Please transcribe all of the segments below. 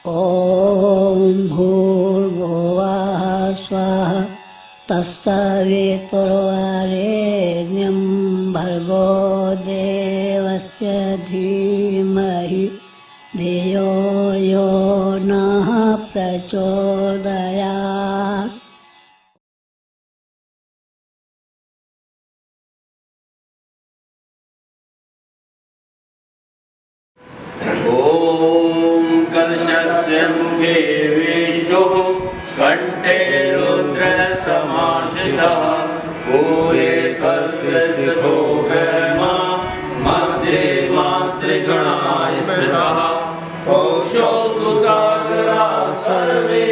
ॐ भूर्भुवः स्वः तत्सवितुर्वरेण्यं भर्गो देवस्य धीमहि धियो यो नः प्रचोदयात्। कलशस्य मुखे विष्णुः कण्ठे रुद्रसमाश्रितः भूये तस्य स्थितो कर्मा मध्ये मातृगणाय स्मृतः कोशो तु सागरा सर्वे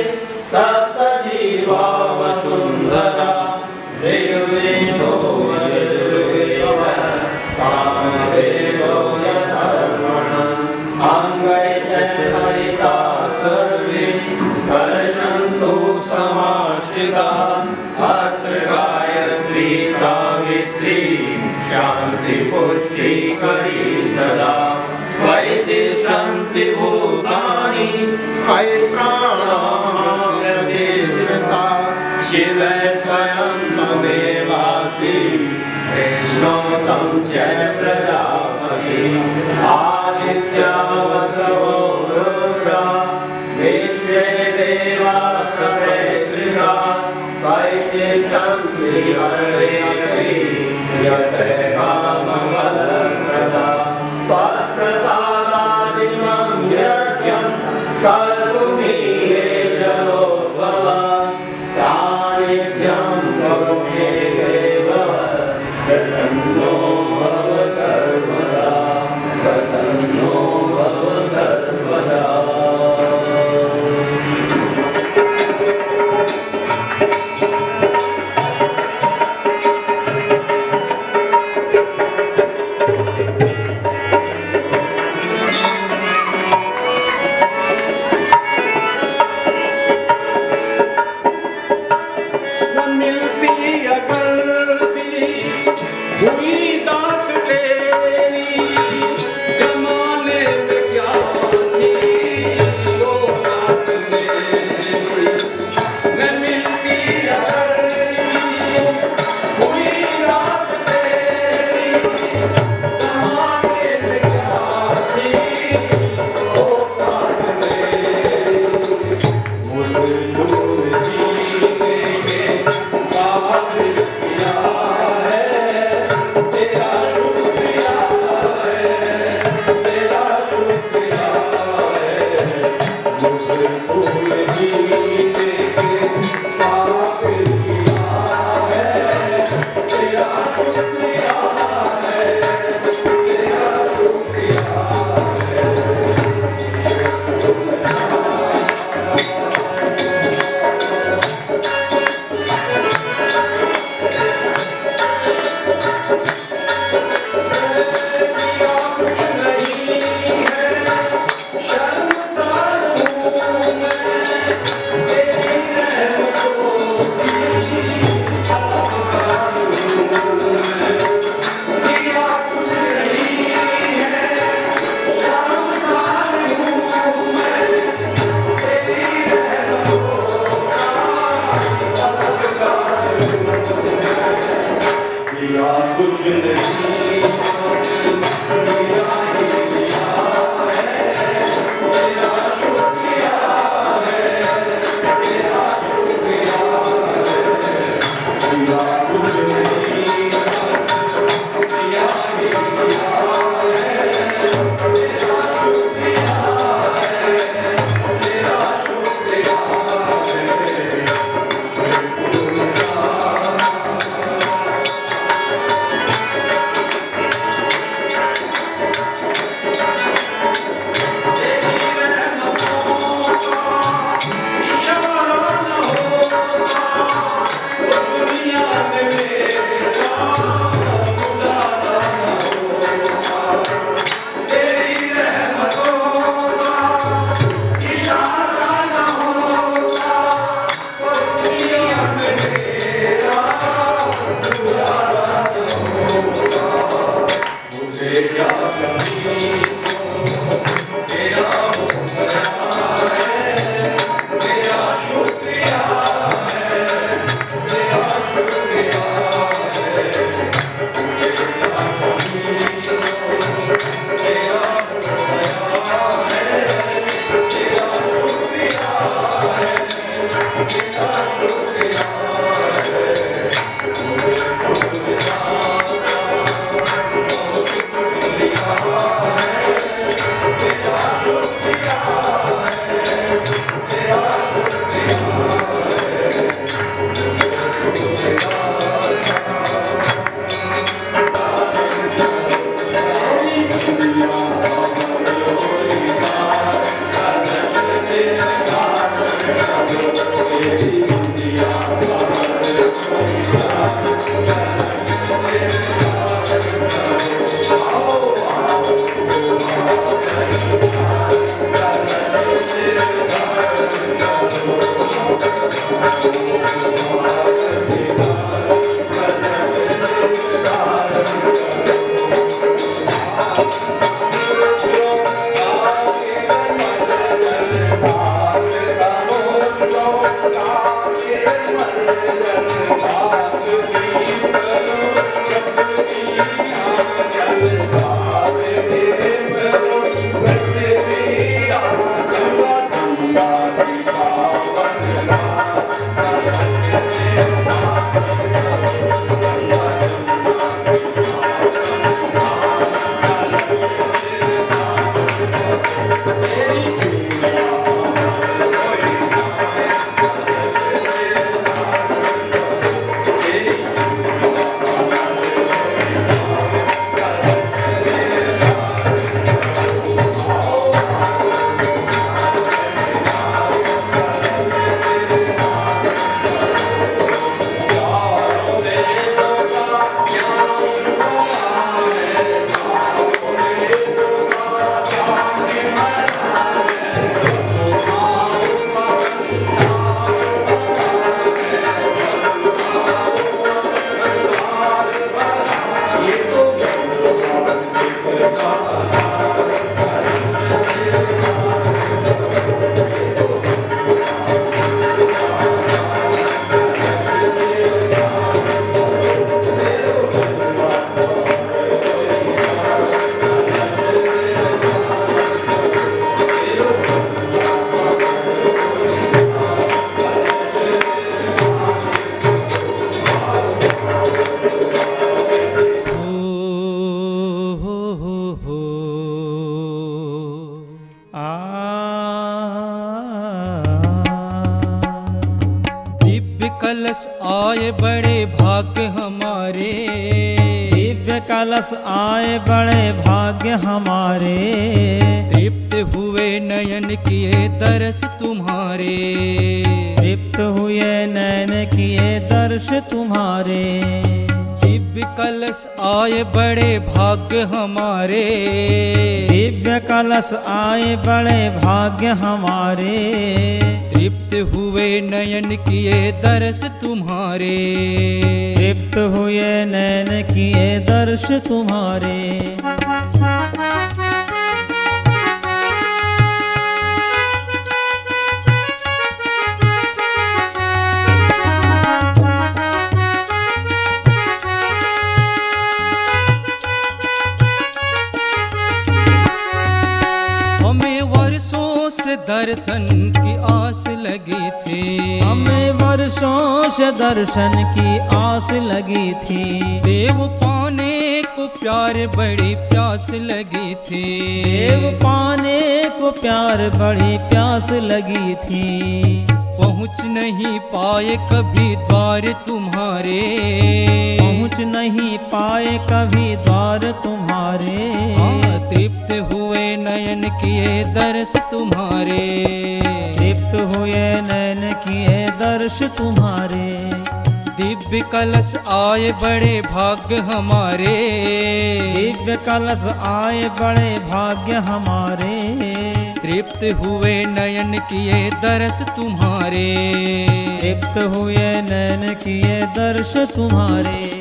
सप्तजीवा वसुन्धरा ऋग्वेदो यजुर्वेदः सामवेदो यथर्वणः अंगैश्चरिता सर्वे दर्शन्तु समाश्रिता अत्र गायत्री सावित्री शान्ति पुष्टि करी सदा त्वयि तिष्ठन्ति भूतानि त्वयि प्राणाः प्रतिष्ठिता शिवे स्वयं त्वमेवासि विष्णो तं च प्रजापति आदित्यावसवो रुद्रा विश्वे देवाः सप्रेत्रिका त्वयि तिष्ठन्ति हरयति यते कामवरप्रदा त्वत्प्रसादादिमं यज्ञं कर्तुमीहे जलोद्भव सान्निध्यं तव मे देव प्रसन्नो भव सर्वदा प्रसन्नो भव सर्वदा। तेरा कलश आए बड़े भाग्य हमारे, दिव्य कलश आए बड़े भाग्य हमारे, तृप्त हुए नयन किए दर्श तुम्हारे, तृप्त हुए नैन किए दर्श तुम्हारे। दिव्य कलश आए बड़े भाग्य हमारे, दिव्य कलश आए बड़े भाग्य हमारे, तृप्त हुए नयन किए दर्श तुम्हारे, तृप्त हुए नैन किए दर्श तुम्हारे। हमें वर्षों से दर्शन की आस लगी थी, हमें वर्षों से दर्शन की आस लगी थी, देव पाने को प्यार बड़ी प्यास लगी थी, देव पाने को प्यार बड़ी प्यास लगी थी। पहुँच नहीं पाए कभी द्वार तुम्हारे, पहुँच नहीं पाए कभी द्वार तुम्हारे, तृप्त हुए नयन किए दर्श तुम्हारे, तृप्त हुए नैन किए दर्श तुम्हारे। दिव्य कलश आए बड़े भाग्य हमारे, दिव्य कलश आए बड़े भाग्य हमारे, तृप्त हुए नयन किए दर्श तुम्हारे, तृप्त हुए नैन किए दर्श तुम्हारे।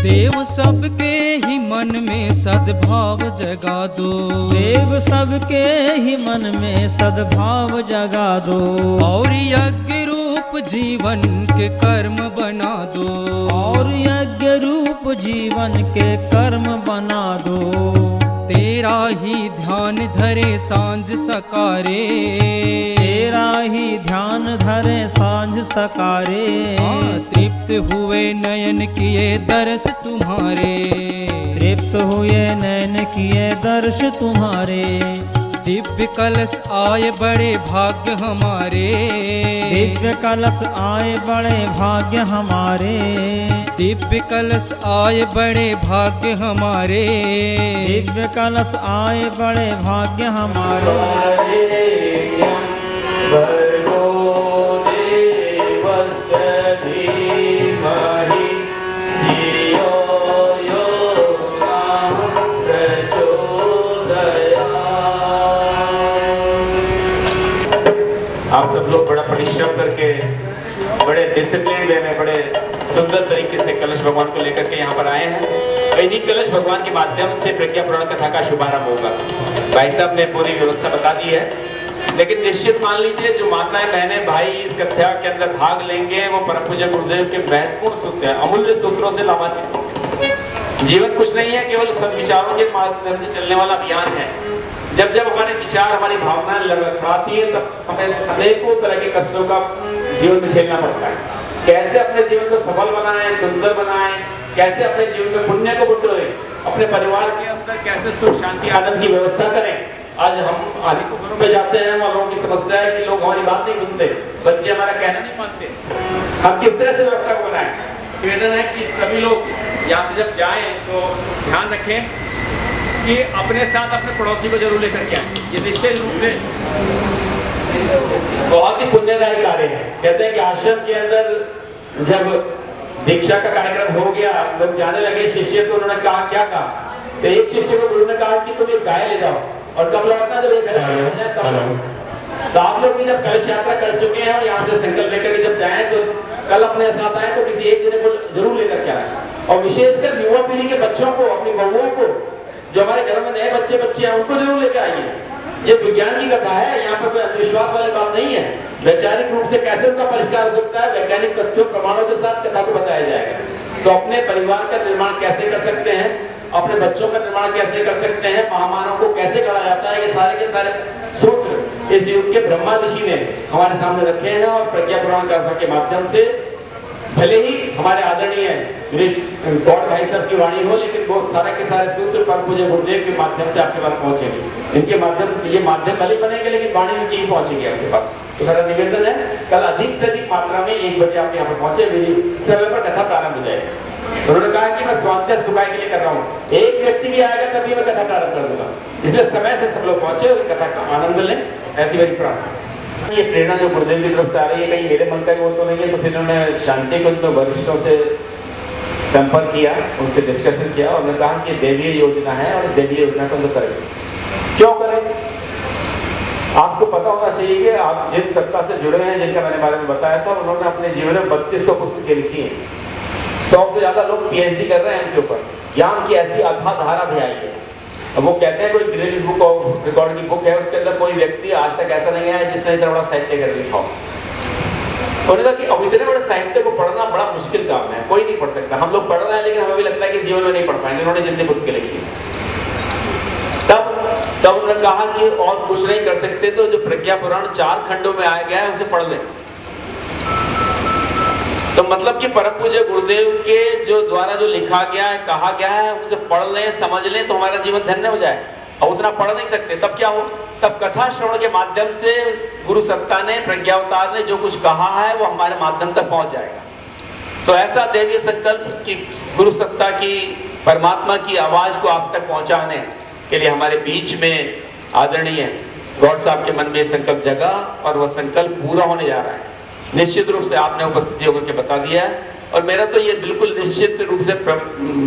देव सबके ही मन में सद्भाव जगा दो, देव सबके ही मन में सद्भाव जगा दो, और यज्ञ रूप जीवन के कर्म बना दो, और यज्ञ रूप जीवन के कर्म बना दो। तेरा ही ध्यान धरे सांझ सकारे, तेरा ही ध्यान धरे सांझ सकारे, तृप्त हुए नयन किए दर्श तुम्हारे, तृप्त हुए नैन किए दर्श तुम्हारे। दिव्य कलश आए बड़े भाग्य हमारे, दिव्य कलश आए बड़े भाग्य हमारे, दिव्य कलश आए बड़े भाग्य हमारे, दिव्य कलश आए बड़े भाग्य हमारे। भर्गो देवस्य धीमहि धियो यो नः प्रचोदयात्। आप सब लोग बड़ा परिश्रम करके, बड़े डिसिप्लिन वे में, बड़े सुंदर तरीके से कलश भगवान को लेकर के यहाँ पर आए हैं। और इन्हीं कलश भगवान के माध्यम से प्रज्ञा पुराण कथा का शुभारंभ होगा। भाई साहब ने पूरी व्यवस्था बता दी है, लेकिन निश्चित मान लीजिए जो माताएं बहनें भाई इस कथा के अंदर भाग लेंगे वो परम पूज्य गुरुदेव के महत्वपूर्ण सूत्र हैं, अमूल्य सूत्रों से लाभान्वित। जीवन कुछ नहीं है, केवल सद्विचारों के माध्यम से चलने वाला अभियान है। जब जब हमारे विचार, हमारी भावनाएं लड़खड़ाती है, तब हमें अनेकों तरह के कष्टों का जीवन में झेलना पड़ता है। कैसे अपने जीवन को सफल बनाएं, सुंदर बनाएं, कैसे अपने जीवन में पुण्य को बटोरें, अपने परिवार के अंदर कैसे सुख शांति आनंद की व्यवस्था करें। आज हम आदि को घरों में जाते हैं, वहाँ लोगों की समस्या है कि लोग हमारी बात नहीं सुनते, बच्चे हमारा कहना नहीं मानते। हम किस तरह से व्यवस्था को बनाएं? निवेदन है कि सभी लोग यहाँ से जब जाएं तो ध्यान रखें कि अपने साथ अपने पड़ोसी को जरूर लेकर के आए। ये निश्चित रूप से बहुत ही पुण्यदायी कार्य है। कहते हैं कि आश्रम के अंदर जब दीक्षा का कार्यक्रम हो गया, लोग जाने लगे शिष्य, तो उन्होंने कहा, क्या कहा? तो एक शिष्य को गुरु ने कहा कि तुम एक गाय ले जाओ और कब लौटना, जब एक तो आप लोग भी जब कलश यात्रा कर चुके हैं और यहाँ से संकल्प लेकर के जब जाएं तो कल अपने साथ आए तो किसी एक जने को जरूर लेकर के आए। और विशेषकर युवा पीढ़ी के बच्चों को, अपनी बहुओं को, जो हमारे घर में नए बच्चे हैं, उनको जरूर लेकर आइए। ये विज्ञान की कथा है, यहाँ पर कोई अंधविश्वास वाली बात नहीं है। वैचारिक रूप से कैसे उनका परिष्कार हो सकता है, वैज्ञानिक तथ्यों प्रमाणों के साथ कथा को बताया जाएगा। तो अपने परिवार का निर्माण कैसे कर सकते हैं, अपने बच्चों का निर्माण कैसे कर सकते हैं, महामानव को कैसे करा जाता है, ये सारे के सारे सूत्र इस युग के ब्रह्मा ऋषि ने हमारे सामने रखे हैं। और प्रज्ञा पुराण कथा के माध्यम से भले ही हमारे आदरणीय गौड़ भाई साहब की वाणी हो, लेकिन वो सारे के सारे सूत्र परम पूज्य गुरुदेव के माध्यम से आपके पास पहुंचेंगे। इनके माध्यम, ये माध्यम भले बनेंगे लेकिन वाणी में ही पहुंचेगी आपके पास। तो मेरा निवेदन है कल अधिक से अधिक मात्रा में 1 बजे आप यहाँ पर पहुंचे, मेरी समय पर कथा प्रारंभ हो जाएगी। उन्होंने कहा कि मैं स्वास्थ्य सुखाय के लिए कर रहा हूँ, एक व्यक्ति भी आएगा तभी मैं कथा प्रारंभ कर दूंगा, इसलिए समय से सब लोग पहुंचे और कथा का आनंद लें, ऐसी मेरी प्रार्थना। ये प्रेरणा जो गुरुदेव की तरफ से आ रही है, कहीं मेरे मन का ही वो तो नहीं है। तो फिर उन्होंने शांति कुंज में वरिष्ठों से संपर्क किया, उनसे डिस्कशन किया और उन्होंने कहा कि देवीय योजना है और देवीय योजना को हम करें। क्यों करें? आपको पता होना चाहिए कि आप जिस सत्ता से जुड़े हैं, जिनका मैंने बारे में बताया था, उन्होंने अपने जीवन में 3200 पुस्तकें लिखी हैं। 100 से ज्यादा लोग PhD कर रहे हैं इनके ऊपर। ज्ञान की ऐसी अथाह धारा भी आई है। अब वो कहते हैं कोई गिनीज बुक ऑफ रिकॉर्ड की बुक है, उसके अंदर कोई व्यक्ति आज तक ऐसा नहीं है जिसने इतना बड़ा साहित्य कर लिखा हो। उन्होंने कहा कि अब इतने बड़े साहित्य को पढ़ना बड़ा मुश्किल काम है, कोई नहीं पढ़ सकता। हम लोग पढ़ रहे हैं लेकिन हमें भी लगता है कि जीवन में नहीं पढ़ पाएंगे। उन्होंने जितनी पुस्तकें लिखी तब उन्होंने कहा कि और कुछ नहीं कर सकते तो जो प्रज्ञा पुराण 4 खंडों में आया गया है उसे पढ़ लें। तो मतलब कि परम पूज्य गुरुदेव के जो द्वारा जो लिखा गया है, कहा गया है, उसे पढ़ लें, समझ लें तो हमारा जीवन धन्य हो जाए। और उतना पढ़ नहीं सकते तब क्या हो? तब कथा श्रवण के माध्यम से गुरु सत्ता ने, प्रज्ञावतार ने जो कुछ कहा है वो हमारे माध्यम तक पहुंच जाएगा। तो ऐसा देवीय संकल्प कि गुरु सत्ता की, परमात्मा की आवाज को आप तक पहुंचाने के लिए हमारे बीच में आदरणीय गौड़ साहब के मन में संकल्प जगा और वह संकल्प पूरा होने जा रहा है। निश्चित रूप से आपने उपस्थित होकर के बता दिया है और मेरा तो ये बिल्कुल निश्चित रूप से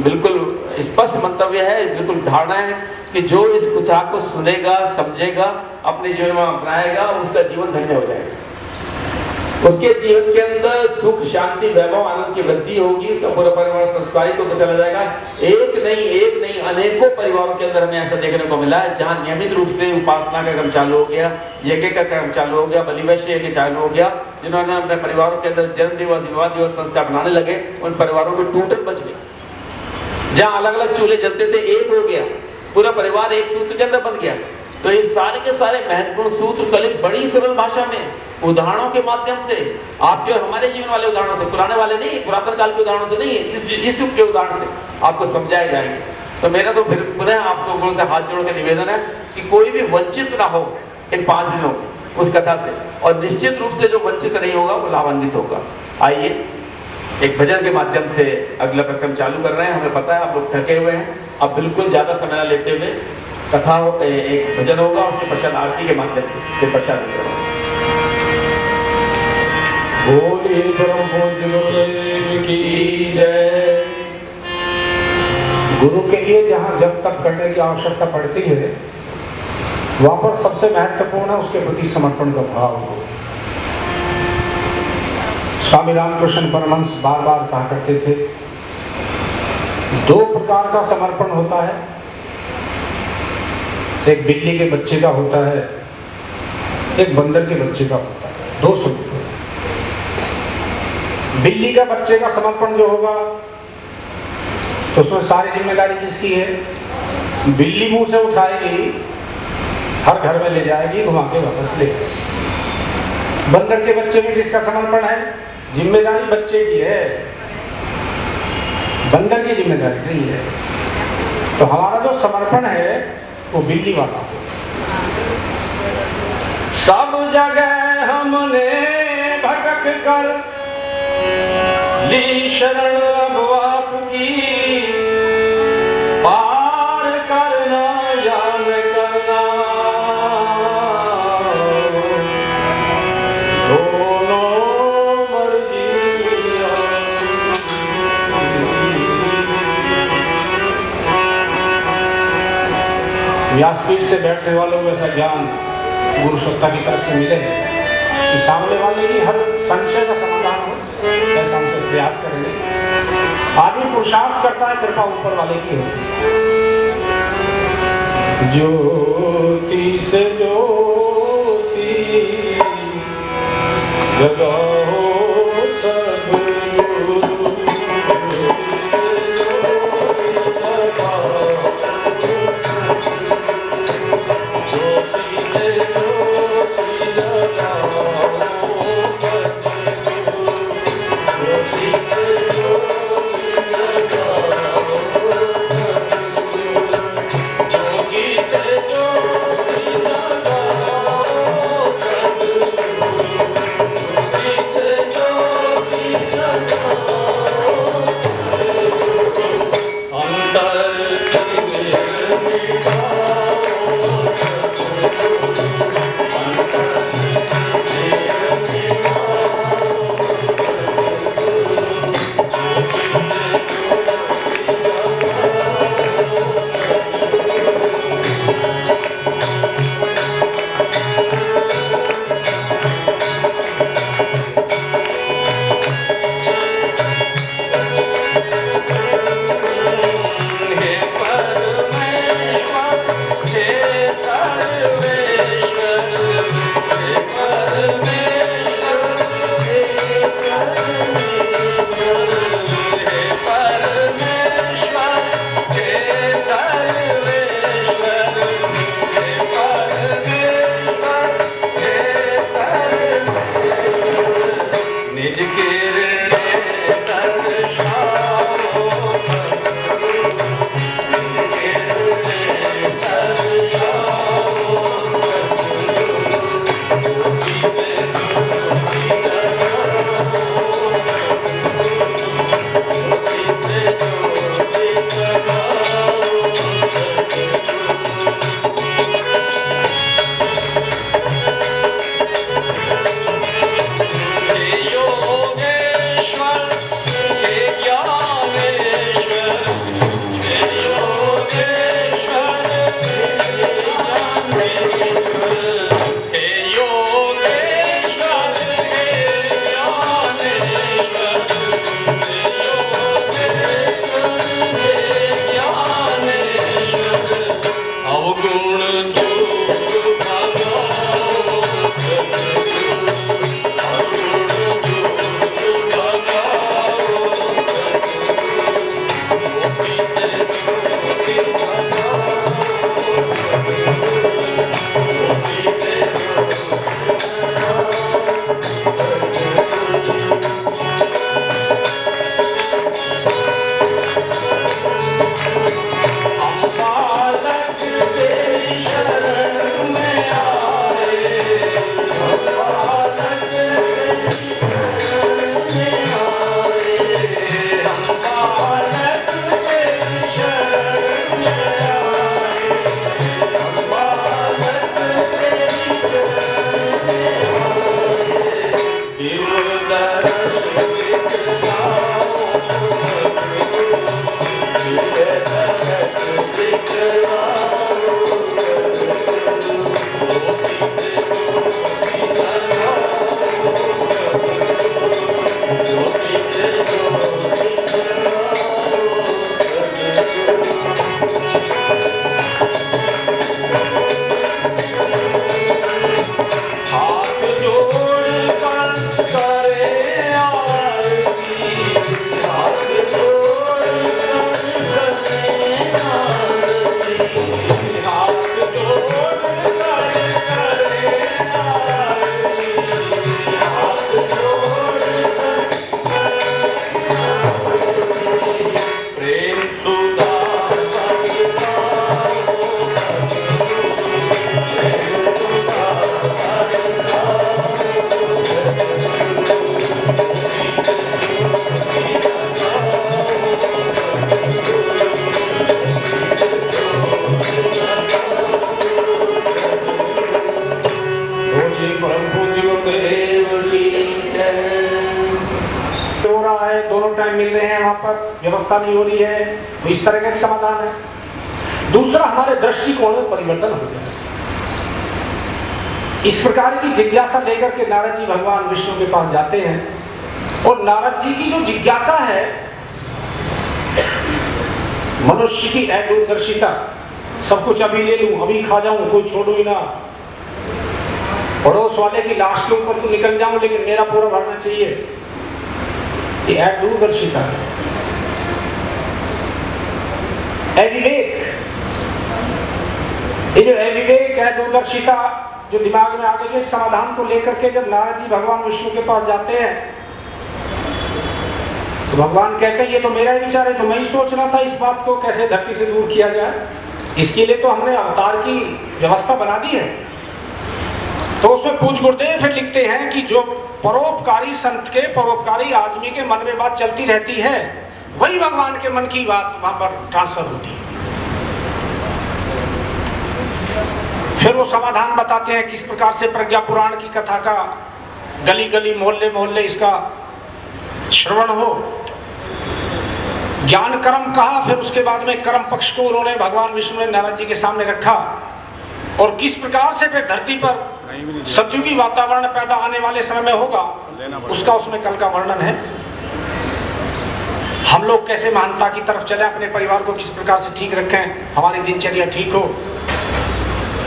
बिल्कुल स्पष्ट मंतव्य है, बिल्कुल धारणा है कि जो इस कथा को सुनेगा, समझेगा, अपने जीवन में अपनाएगा, उसका जीवन धन्य हो जाएगा। उसके जीवन के अंदर सुख शांति वैभव आनंद की वृद्धि होगी, उसका पूरा परिवार संस्कारित होकर चला जाएगा। एक नहीं अनेकों परिवारों के अंदर हमें ऐसा देखने को मिला है जहाँ नियमित रूप से उपासना का क्रम चालू हो गया, यज्ञ का क्रम चालू हो गया, बलिवैश्य यज्ञ चालू हो गया। जिन्होंने अपने परिवारों के अंदर जन्म दिवस, विवाह दिवस संस्कार बनाने लगे, उन परिवारों को टूटन बच गई। जहाँ अलग अलग चूल्हे जलते थे, एक हो गया, पूरा परिवार एक सूत्र के अंदर बन गया। तो ये सारे के सारे महत्वपूर्ण सूत्र कलित बड़ी सरल भाषा में उदाहरणों के माध्यम से, आपके और हमारे जीवन वाले उदाहरणों से, पुराने वाले नहीं, पुरातन काल के उदाहरणों से नहीं, इस युग के उदाहरण से आपको समझाए जाएंगे। तो मेरा तो फिर पुनः आप लोगों से हाथ जोड़ के निवेदन है कि कोई भी वंचित ना हो इन 5 दिनों उस कथा से, और निश्चित रूप से जो वंचित नहीं होगा वो लाभान्वित होगा। आइए एक भजन के माध्यम से अगला कार्यक्रम चालू कर रहे हैं। हमें पता है आप लोग थके हुए हैं, अब बिल्कुल ज्यादा समय न लेते हुए कथा एक भजन होगा, उसके पश्चात आरती के माध्यम से प्रसाद करेंगे। बोले ब्रह्मदेव की जय। गुरु के लिए जहाँ जब तक करने की आवश्यकता पड़ती है, वहां पर सबसे महत्वपूर्ण है उसके प्रति समर्पण का भाव हो। स्वामी रामकृष्ण परमहंस बार बार कहा करते थे, 2 प्रकार का समर्पण होता है, एक बिल्ली के बच्चे का होता है, एक बंदर के बच्चे का होता है। 2 स्वरूप। बिल्ली का बच्चे का समर्पण जो होगा तो उसमें सारी जिम्मेदारी किसकी है? बिल्ली मुंह से उठाएगी, हर घर में ले जाएगी, घुमा के वापस ले जाएगी। बंदर के बच्चे में जिसका समर्पण है, जिम्मेदारी बच्चे की है, बंदर की जिम्मेदारी नहीं है। तो हमारा जो समर्पण है वो बिल्ली वाला। सब जगह हमने भटक कर ली शरण अब आपकी, पार करना जान करना दोनों मर्जी। व्यासपीठ से बैठने वालों को ऐसा ज्ञान गुरु सत्ता की तरफ से मिले कि सामने वाले की हर संशय का समाधान हो, ऐसा हमसे प्रयास करेंगे। आदमी पुरुषार्थ करता है, कृपा ऊपर वाले की होती है। ज्योति से ज्योति जगाओ सद्गुरु, व्यवस्था नहीं हो रही है, तो इस तरह का समाधान है। दूसरा, हमारे दृष्टिकोण में परिवर्तन हो गया। इस प्रकार की जिज्ञासा लेकर के नारद जी भगवान विष्णु के पास जाते हैं और नारद जी की जो जिज्ञासा है, मनुष्य की दूरदर्शिता, सब कुछ अभी ले लूं, अभी खा जाऊं, कोई छोड़ू ही ना, पड़ोस वाले की लाश के ऊपर तो निकल जाऊं लेकिन मेरा पूरा भरना चाहिए, ये दूरदर्शिता है। अविवेक, ये जो अविवेक है, दूरदर्शिता जो दिमाग में आ गई है, समाधान को लेकर के जब नारद जी भगवान विष्णु के पास जाते हैं तो भगवान कहते हैं ये तो मेरा ही विचार है, तो मैं ही सोच रहा था इस बात को कैसे धरती से दूर किया जाए, इसके लिए तो हमने अवतार की व्यवस्था बना दी है। तो उसमें पूज्य गुरुदेव फिर लिखते हैं कि जो परोपकारी संत के, परोपकारी आदमी के मन में बात चलती रहती है, वही भगवान के मन की बात वहां पर ट्रांसफर होती है। फिर वो समाधान बताते हैं किस प्रकार से प्रज्ञा पुराण की कथा का गली गली मोहल्ले मोहल्ले इसका श्रवण हो। ज्ञान कर्म कहा, फिर उसके बाद में कर्म पक्ष को उन्होंने भगवान विष्णु ने नारद जी के सामने रखा और किस प्रकार से फिर धरती पर सतयुगी वातावरण पैदा आने वाले समय में होगा, उसका उसमें कल का वर्णन है। हम लोग कैसे महानता की तरफ चले, अपने परिवार को किस प्रकार से ठीक रखें, हमारी दिनचर्या ठीक हो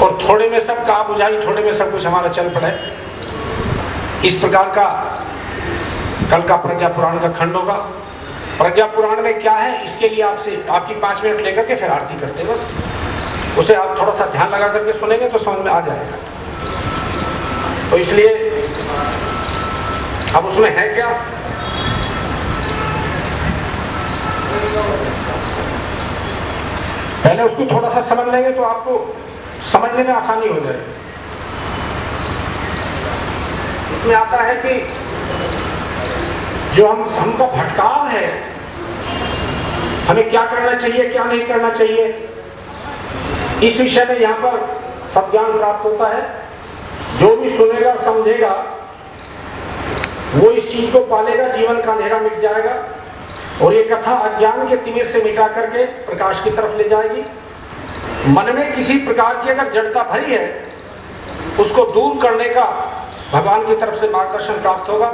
और थोड़े में सब का बुझाई, थोड़े में सब कुछ हमारा चल पड़े। इस प्रकार का कल का प्रज्ञा पुराण का खंड होगा। प्रज्ञा पुराण में क्या है, इसके लिए आपकी 5 मिनट लेकर के फिर आरती करते हैं, बस उसे आप थोड़ा सा ध्यान लगा करके सुनेंगे तो समझ में आ जाएगा। तो इसलिए अब उसमें है क्या, पहले उसको थोड़ा सा समझ लेंगे तो आपको समझने में आसानी हो जाएगी। इसमें आता है कि जो हमका भटकाव है, हमें क्या करना चाहिए क्या नहीं करना चाहिए, इस विषय में यहाँ पर सब ज्ञान प्राप्त होता है। जो भी सुनेगा समझेगा वो इस चीज को पालेगा, जीवन का अंधेरा मिट जाएगा और ये कथा अज्ञान के तिमिर से मिटा करके प्रकाश की तरफ ले जाएगी। मन में किसी प्रकार की अगर जड़ता भरी है उसको दूर करने का भगवान की तरफ से मार्गदर्शन प्राप्त होगा।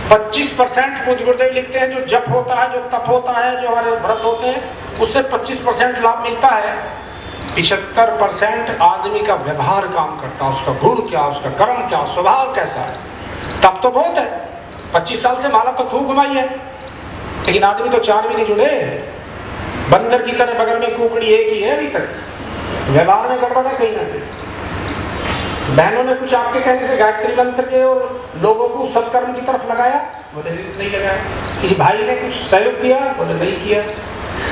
25% पूज्य गुरुदेव लिखते हैं जो जप होता है, जो तप होता है, जो हमारे व्रत होते हैं, उससे 25% लाभ मिलता है। 75% आदमी का व्यवहार काम करता है, उसका गुण क्या, उसका कर्म क्या, स्वभाव कैसा है। तप तो बहुत है, 25 साल से माला तो खूब घुमाई है, लेकिन आदमी तो 4 भी नहीं जुड़े। बंदर की तरह बगल में कुकड़ी एक ही है अभी तक, व्यवहार में गड़बड़ है कहीं ना कहीं। बहनों ने कुछ आपके कहने से गायत्री मंत्र के और लोगों को सत्कर्म की तरफ लगाया, बोले नहीं लगाया। किसी भाई ने कुछ सहयोग किया, बोले नहीं किया।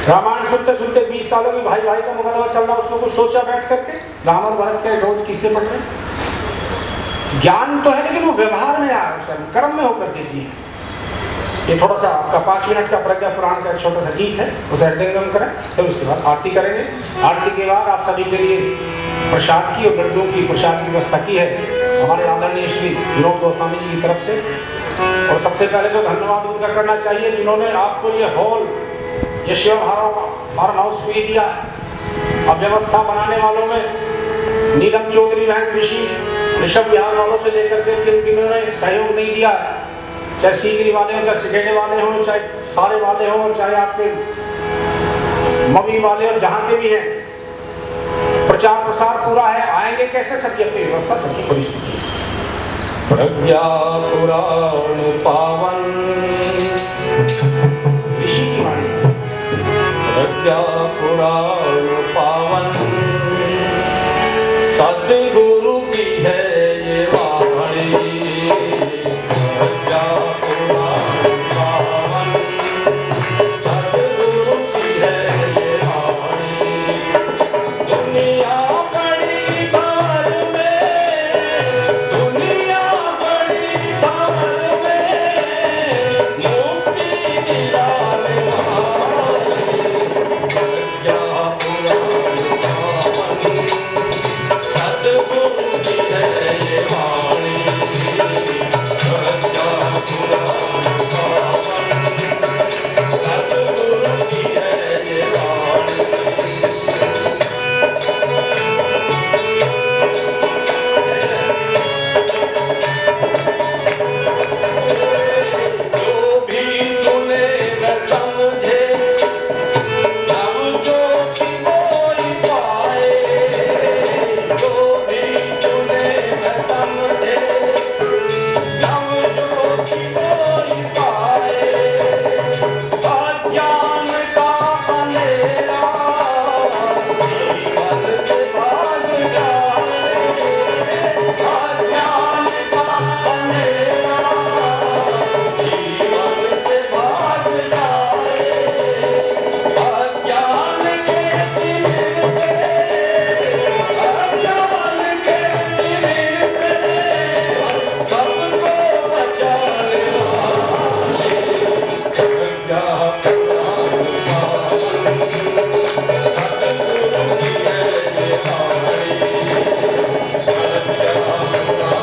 रामायण सुनते सुनते 20 सालों की भाई भाई का मुकदमा चल रहा, उसमें कुछ सोचा बैठ करके राम और भरत के रोज किससे पढ़ रहे। ज्ञान तो है लेकिन वो व्यवहार में आया, कर्म में होकर के जी। ये थोड़ा सा आपका 5 मिनट का प्रज्ञा पुराण का एक छोटा सा गीत है, उसे हृदयंगम करें, फिर उसके बाद आरती करेंगे। आरती के बाद आप सभी के लिए प्रसाद की और लड्डुओं की प्रसाद की व्यवस्था की है हमारे आदरणीय श्री विनोद गोस्वामी जी की तरफ से। और सबसे पहले तो धन्यवाद उनका करना चाहिए जिन्होंने आपको ये हॉल, ये शिव फार्म हाउस फ्री दिया। अब व्यवस्था बनाने वालों में नीलम चौधरी बहन ऋषि ऋषभ विहार वालों से लेकर के जिन्होंने सहयोग नहीं दिया, चाहे सीकरी वाले हो, चाहे सिकेड़े वाले हो, चाहे सारे वाले हो, चाहे आपके मवी वाले और जहाँ के भी हैं, प्रचार प्रसार पूरा है। आएंगे कैसे? सबकी अपनी व्यवस्था, सबकी परिस्थिति। प्रज्ञा पुराण पावन ऋषि की वाणी, प्रज्ञा पुराण पावन सतगुरु की है ये वाणी। प्रज्ञा पुराण पावन सतगुरु की है ये वाणी। दुनिया बड़ी भर में, दुनिया बड़ी भर में मुक्ति दिलाने वाली। प्रज्ञा पुराण पावन सतगुरु की है ये वाणी। प्रज्ञा पुराण पावन सतगुरु की है ये वाणी। जो भी सुने न समझे, समझो कि कोई पाए। जो भी सुने न समझे, समझो कि कोई पाए। अज्ञान का अंधेरा जीवन से भाग जाए। अज्ञान का अंधेरा जीवन से भाग जाए। अज्ञान के तिमिर से, अज्ञान के तिमिर से सबको बचाने वाले। प्रज्ञा पुराण पावन सतगुरु की है ये वाणी। प्रज्ञा पुराण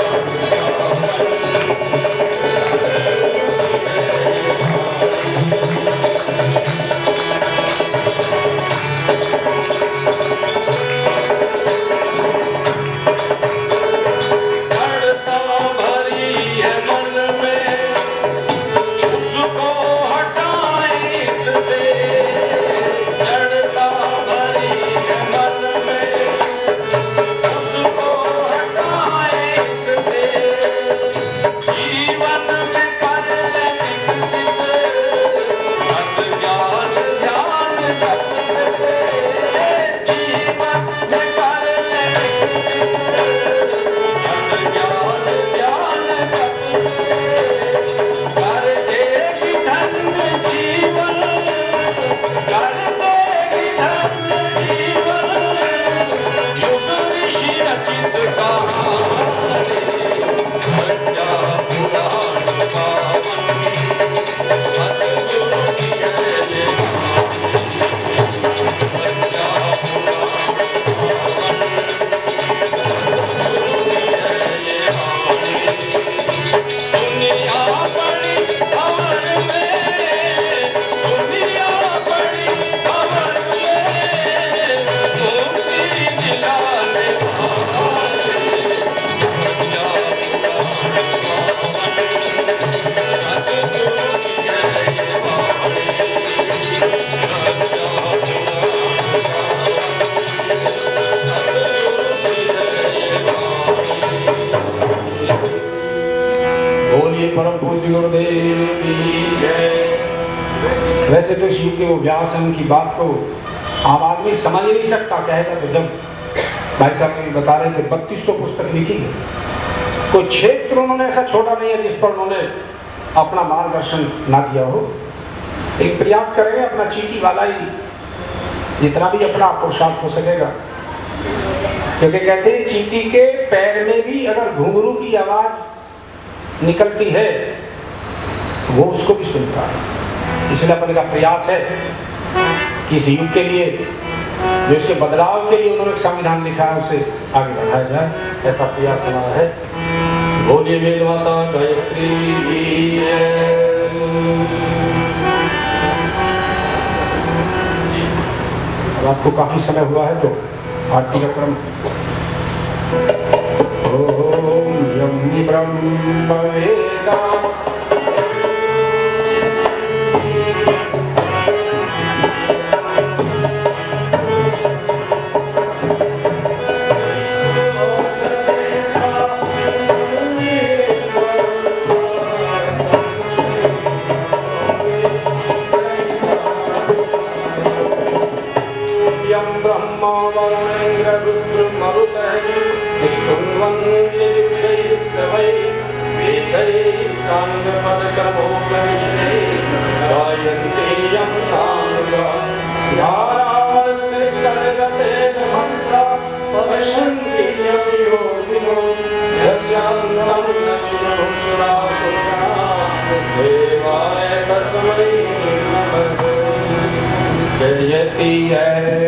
जड़ता भरी है मन में, उसको हटाए इससे। जड़ता भरी है मन में, उसको हटाए इससे। जीवन में कर ले विकसित अज्ञान ध्यान जप से। जीवन में कर ले विकसित अज्ञान ध्यान जप से। कर देगी धन्य जीवन, कर देगी धन्य जीवन। युग ऋषि रचित कहानी। प्रज्ञा पुराण पावन सतगुरु की है ये वाणी। प्रज्ञा पुराण पावन सतगुरु की है ये वाणी। दुनिया बड़ी भंवर में, दुनिया बड़ी भंवर में मुक्ति दिलाने वाले। प्रज्ञा पुराण पावन सतगुरु की है ये वाणी। प्रज्ञा पुराण पावन सतगुरु की है ये वाणी। बोलिए परम पूज्य गुरुदेव की जय। वैसे तो शिव के वो व्यासन की बात को आम आदमी समझ नहीं सकता, कहेगा तो जब भाई साहब ने बता रहे थे 3200 पुस्तक लिखी है, कोई क्षेत्र उन्होंने ऐसा छोड़ा नहीं है जिस पर उन्होंने अपना मार्गदर्शन ना दिया हो। एक प्रयास करेंगे अपना चीटी वाला ही जितना भी अपना पुरुषार्थ हो सकेगा, क्योंकि कहते हैं चीटी के पैर में भी अगर घुंघरू की आवाज निकलती है वो उसको भी सुनता है। इसलिए अपने का प्रयास है कि इस युग के लिए जो इसके बदलाव के लिए उन्होंने एक संविधान लिखा है उसे आगे बढ़ाया जाए, ऐसा प्रयास हमारा है। बोलिए वेद माता गायत्री की जय। रात को काफी समय हुआ है तो आरती का क्रम। ओम यम ब्रह्म वेदा जयति है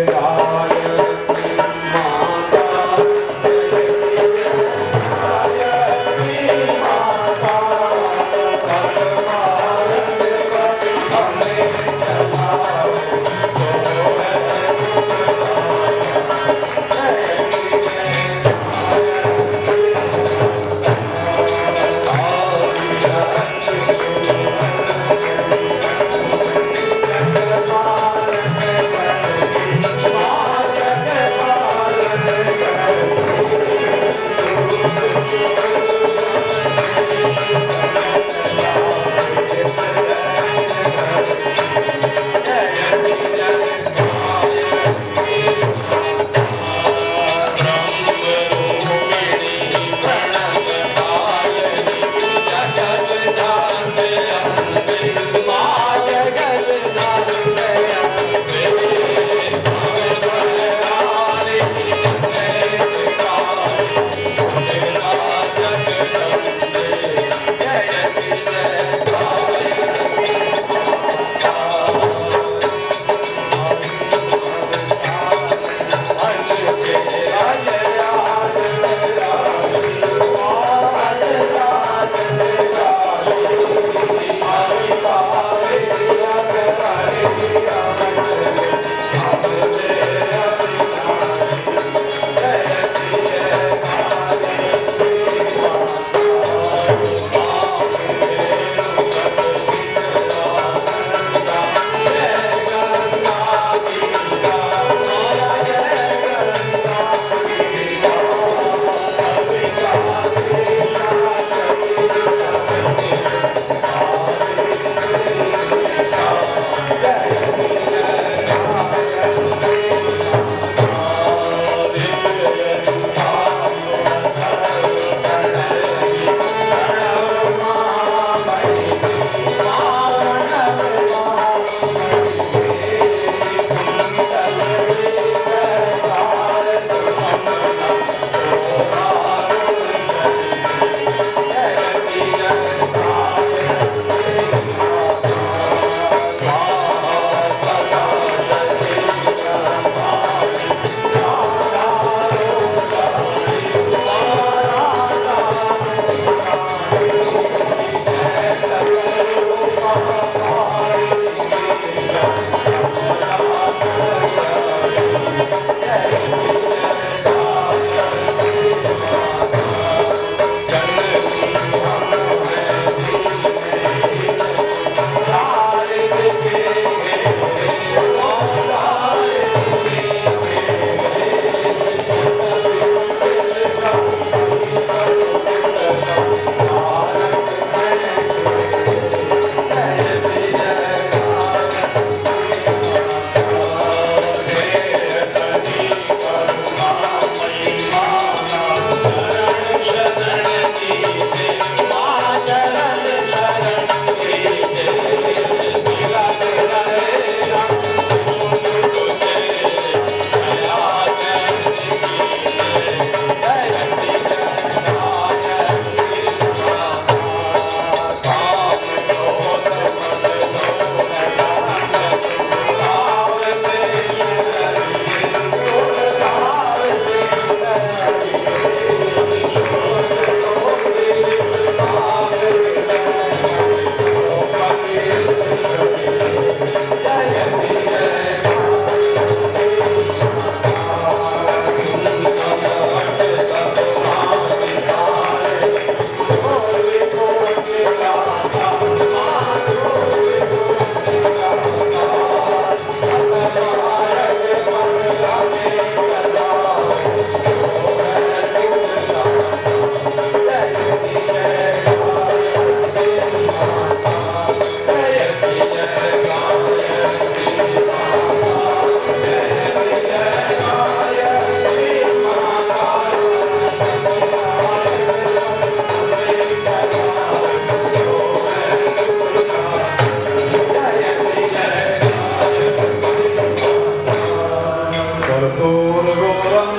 कर्पूरगौरं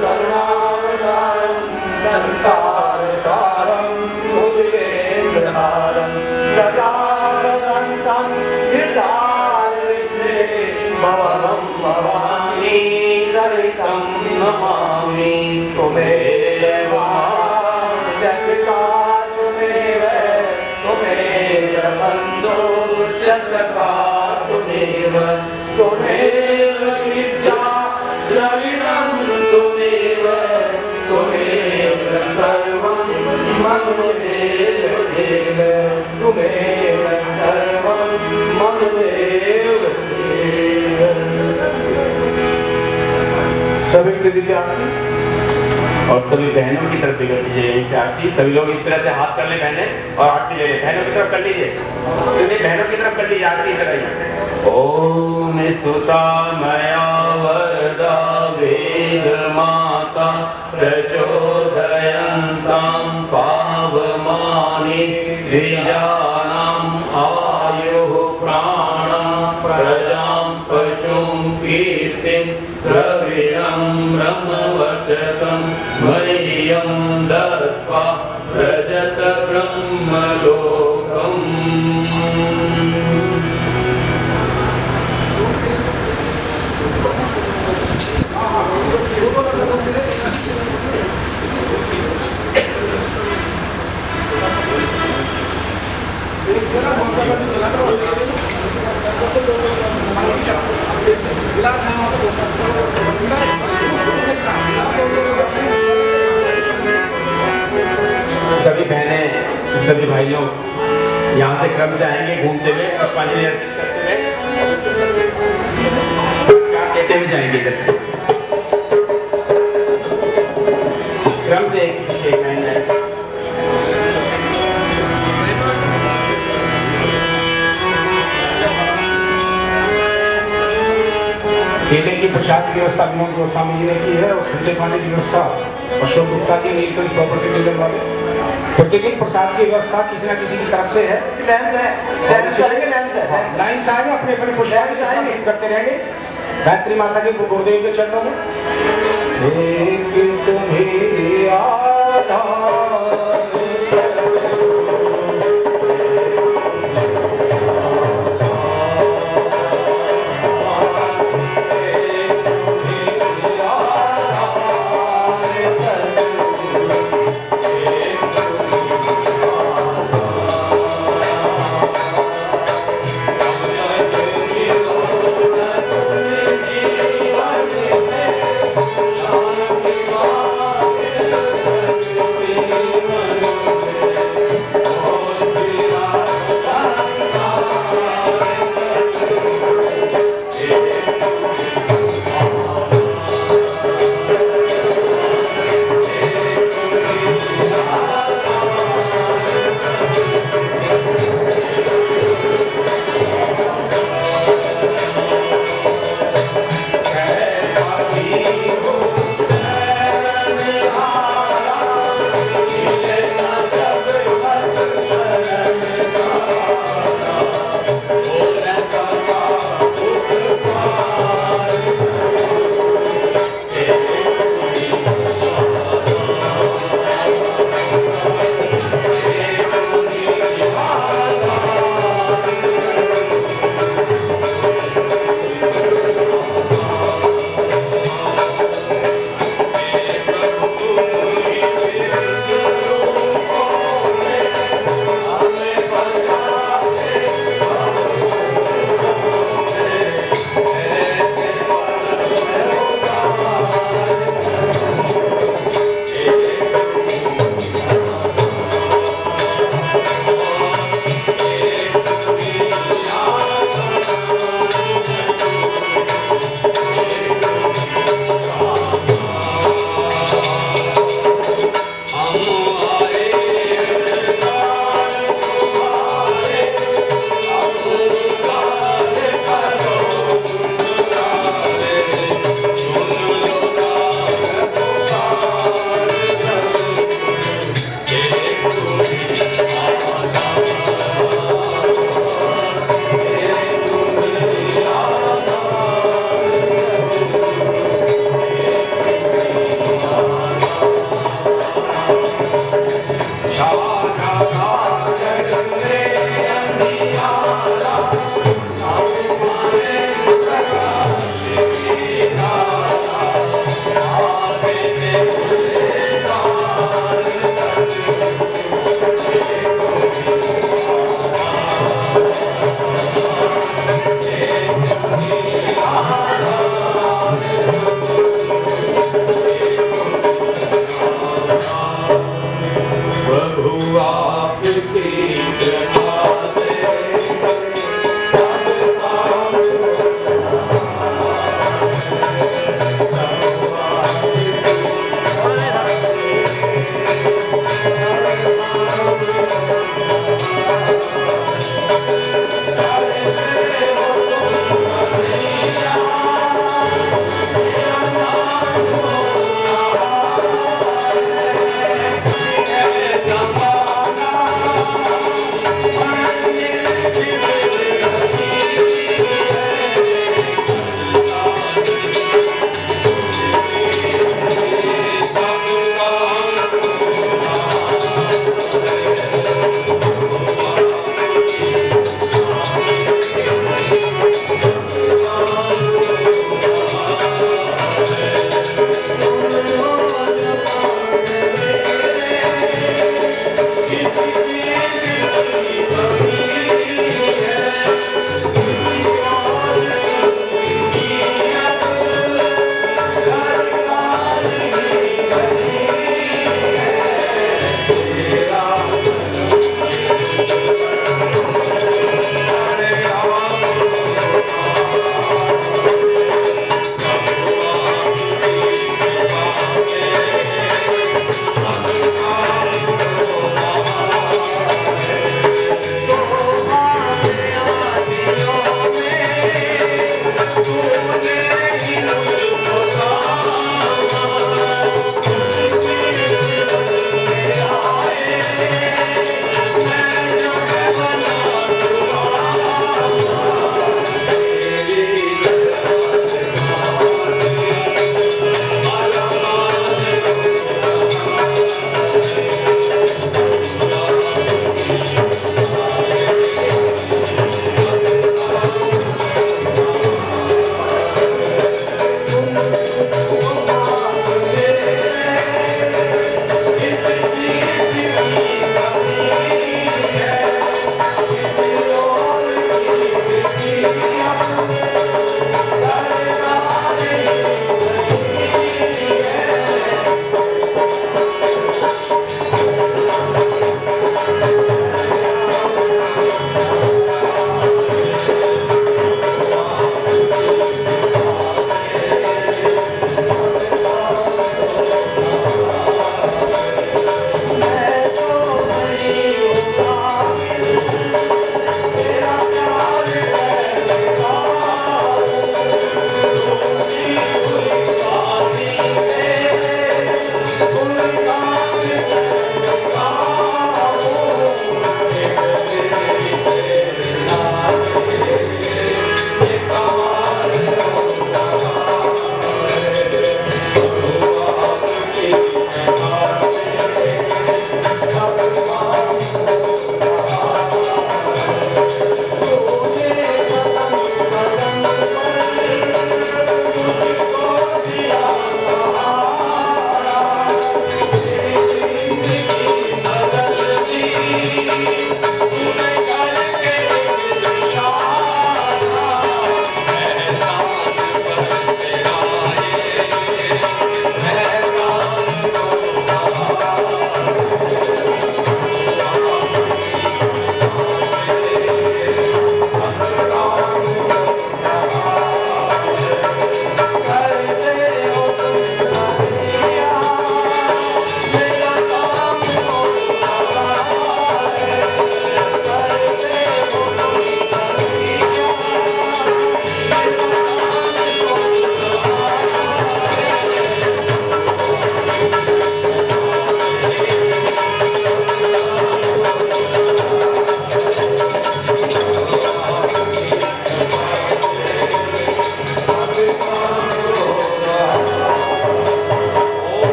करुणावतारं संसारसारं भुजगेन्द्रहारं सदा वसन्तं हृदये भवनं भवानी सरितं नमामि त्वमेव जगता त्वमेव त्वमेव बन्धो च सखा त्वमेव त्वमेव विद्या द्रविणं त्वमेव त्वमेव सर्वं मम देव देव त्वमेव सर्वं मम देव देव। सभी कृति आरती और सभी बहनों की तरफ भी कर लीजिए यही से आरती। सभी लोग इस तरह से हाथ कर ले बहनें और आरती ले ले। बहनों की तरफ कर लीजिए, बहनों की तरफ कर लीजिए आरती इधर आइए। ओम स्तुता मया वरदा वेद माता प्रचोदयन्तां पावमानि द्विजानां आयुः प्राणं प्रजां पशुं कीर्तिं द्रविणं ब्रह्मवर्चसं मह्यं दत्त्वा व्रजत ब्रह्मलोकम्। सभी बहनें सभी भाई लोग यहाँ से क्रम से आएंगे घूमते हुए और पानी करते हुए क्या कहते हुए जाएंगे इधर क्रम से एक बहन जाएंगे। केले की प्रसाद की व्यवस्था विनोद गोस्वामी जी ने की है और ठंडे पानी की व्यवस्था अशोक गुप्ता जी नीलकंठ प्रॉपर्टी बिल्डर वाले। प्रतिदिन प्रसाद की व्यवस्था किसी न किसी की तरफ से है। लाइन से आगे अपने अपने प्रसाद करते रहेंगे। गायत्री माता के गुरुदेव के चरणों में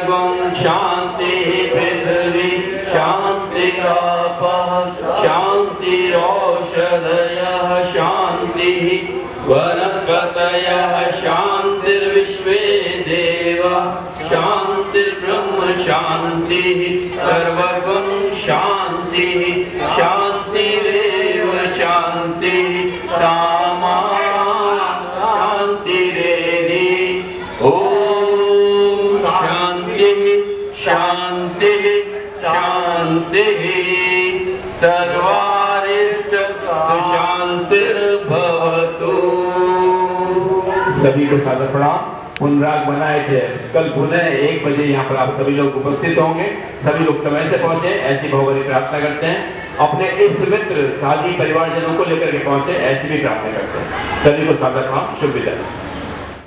स्वर्गं शांति पृथ्वी शान्तिरापः शान्तिरौषधयः शान्तिः वनस्पतयः शान्तिर्विश्वे देवा शान्तिर्ब्रह्म शान्तिः सर्वगुण शान्तिः शान्तिरेव शान्तिः सामा शान्तिरेधि ॐ शान्तिः शान्तिः शान्तिः सर्वारिष्ट शान्तिर्भवतु। सभी को सादर प्रणाम। पुनराग बनाए थे कल पुनः 1 बजे यहाँ पर आप सभी लोग उपस्थित होंगे। सभी लोग समय से पहुंचे ऐसी भगवान प्रार्थना करते हैं। अपने इष्ट मित्र साथी परिवारजनों को लेकर के पहुंचे ऐसी भी प्रार्थना करते हैं। सभी को सादर प्रणाम। शुभ विदाई।